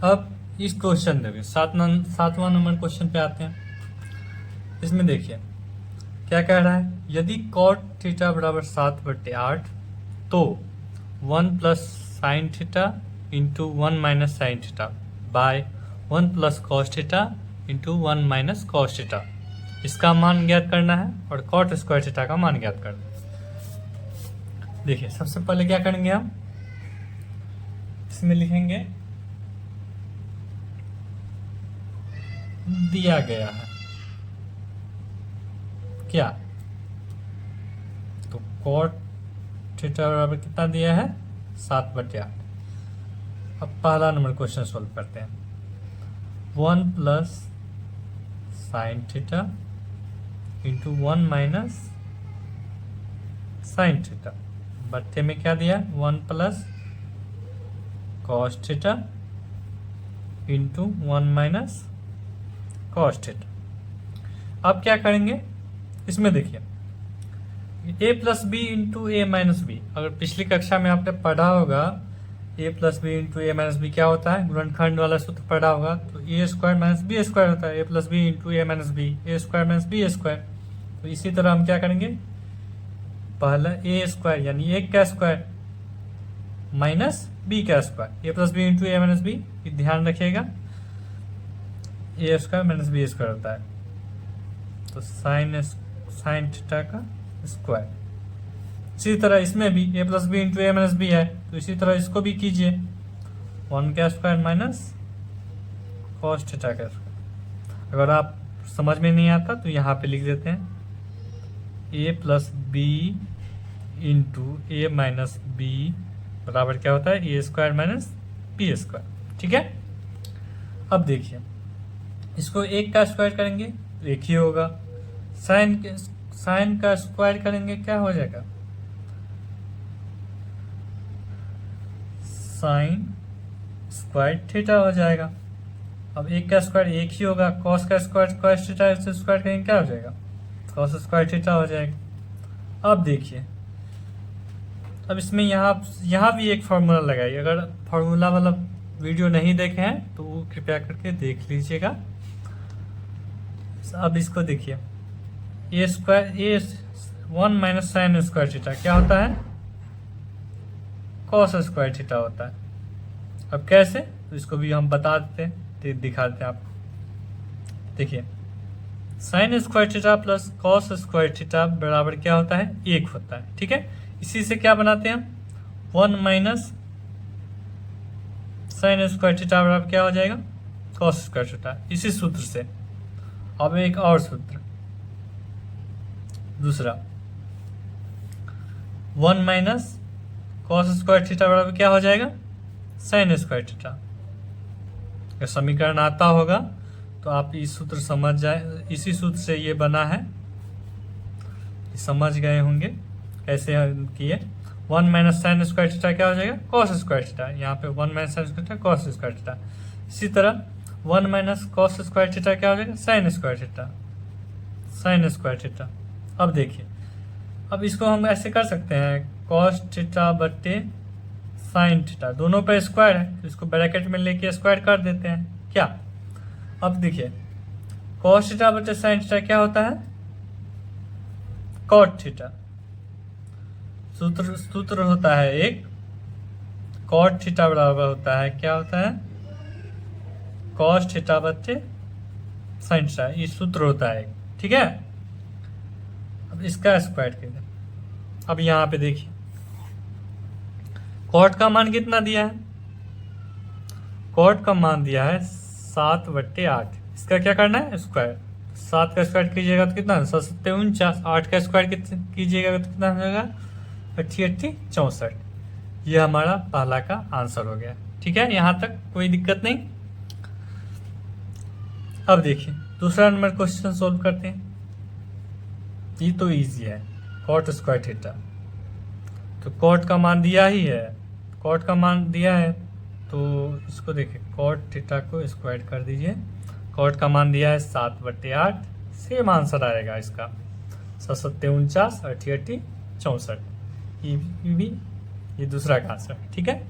अब इस क्वेश्चन देखिए, सातवां नंबर क्वेश्चन पे आते हैं। इसमें देखिए क्या कह रहा है, यदि कॉट थीटा बराबर 7/8 तो 1 plus sine theta into 1 minus sine theta by 1 plus cos theta into 1 minus cos theta, इसका मान ज्ञात करना है और कॉट स्क्वायर थीटा का मान ज्ञात करना है। देखिए सबसे पहले क्या करेंगे हम, इसमें लिखेंगे दिया गया है क्या, तो कॉट थीटा बराबर कितना दिया है 7/8। अब पहला नंबर क्वेश्चन सोल्व करते हैं। 1 plus sine theta into 1 minus sine theta बट्टे में क्या दिया 1 plus cos theta into 1 minus cos theta. अब क्या करेंगे, इसमें देखिए a plus B into A minus B, अगर पिछली कक्षा में आपने पढ़ा होगा a plus B into A minus B क्या होता है, गुणनखंड वाला सूत्र पढ़ा होगा, तो A square minus B square होता है, a plus B into A minus B, A square minus B square. तो इसी तरह हम क्या करेंगे, पहला ए स्क्वायर यानी एक का स्क्वायर माइनस बी का square, A plus B into A minus B, ध्यान रखिएगा ए स्क्वायर माइनस बी स्क्वायर होता है, तो साइन थीटा का स्क्वायर। इसी तरह इसमें भी ए plus B into A minus B है, तो इसी तरह इसको भी कीजिए 1 का स्क्वायर माइनस कॉस थीटा का स्क्वायर। अगर आप समझ में नहीं आता तो यहाँ पे लिख देते हैं ए plus B into A minus B बराबर क्या होता है ए स्क्वायर माइनस बी स्क्वायर। ठीक है, अब देखिए इसको एक का स्क्वायर करेंगे तो एक ही होगा, साइन का स्क्वायर करेंगे क्या हो जाएगा, साइन स्क्वायर थीटा हो जाएगा। अब एक का स्क्वायर एक ही होगा, कॉस का स्क्वायर कॉस थीटा से स्क्वायर करेंगे क्या हो जाएगा, कॉस स्क्वायर थीटा हो जाएगा। अब देखिए, अब इसमें यहाँ भी एक फार्मूला लगाइए, अगर फार्मूला वाला वीडियो नहीं देखे हैं तो वो कृपया करके देख लीजिएगा। अब इसको देखिए ए स्क्वायर ए 1 माइनस साइन स्क्वायर थीटा क्या होता है, कॉस स्क्वायर थीटा होता है। अब कैसे, तो इसको भी हम बता देते हैं, दिखा देते हैं आपको। देखिए sine square theta plus cos square theta बराबर क्या होता है, 1 होता है। ठीक है, इसी से क्या बनाते हैं हम 1 माइनस साइन स्क्वायर थीटा बराबर क्या हो जाएगा, कॉस स्क्वायर थीटा, इसी सूत्र से। अब एक और सूत्र दूसरा 1 माइनस कॉस स्क्वायर थीटा बराबर क्या हो जाएगा, साइन स्क्वायर थीटा। अगर समीकरण आता होगा तो आप इस सूत्र समझ जाए, इसी सूत्र से ये बना है, समझ गए होंगे कैसे किए। 1 माइनस साइन स्क्वायर थीटा क्या हो जाएगा, कॉस स्क्वायर थीटा, यहाँ पे 1 minus sine square theta cos square theta. इसी तरह 1 माइनस कॉस स्क्वायर थीटा क्या हो जाएगा, sine square theta, sine square theta. अब देखिए, अब इसको हम ऐसे कर सकते हैं कॉस थीटा बट्टे साइन थीटा, दोनों पे स्क्वायर है तो इसको ब्रैकेट में लेके स्क्वायर कर देते हैं क्या। अब देखिए कॉस थीटा बट्टे साइन थीटा क्या होता है, कॉट थीटा। सूत्र होता है एक, कॉट थीटा बराबर होता है क्या होता है, कॉस थीटा बट्टे साइन थीटा, ये सूत्र होता है। ठीक है, अब इसका स्क्वायर कीजिए। अब यहाँ पे देखिए कॉट का मान कितना दिया है, कॉट का मान दिया है 7/8। इसका क्या करना है, स्क्वायर। 7 का स्क्वायर कीजिएगा तो कितना, 7 49, 8 का स्क्वायर कीजिएगा तो कितना हो जाएगा, 80 64। ये हमारा पहला का आंसर हो गया। ठीक है, यहाँ तक कोई दिक्कत नहीं। अब देखिए दूसरा नंबर क्वेश्चन सोल्व करते हैं। ये तो इजी है, कॉट स्क्वायर थीटा, तो कॉट का मान दिया ही है, कॉट का मान दिया है तो इसको देखिए कॉट थीटा को स्क्वायर कर दीजिए। कॉट का मान दिया है 7/8, सेम आंसर आएगा इसका 7 49 88 64। ये भी ये दूसरा का आंसर। ठीक है।